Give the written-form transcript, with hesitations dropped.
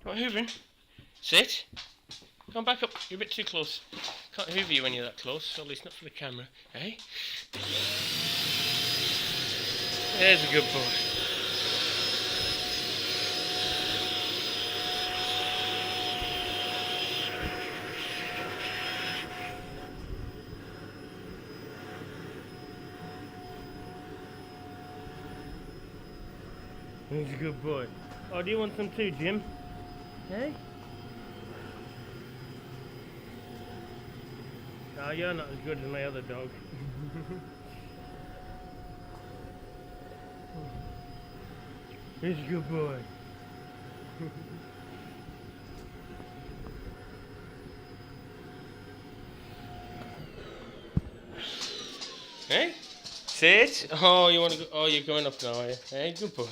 Come on, hoovering. Sit. Come back up. You're a bit too close. Can't hoover you when you're that close, at least not for the camera. Eh? There's a good boy. He's a good boy. Oh, do you want some too, Jim? Hey? Oh, you're not as good as my other dog. He's a good boy. Hey? Sit. Oh, you want to go? Oh, you're going up now, are you? Hey, good boy.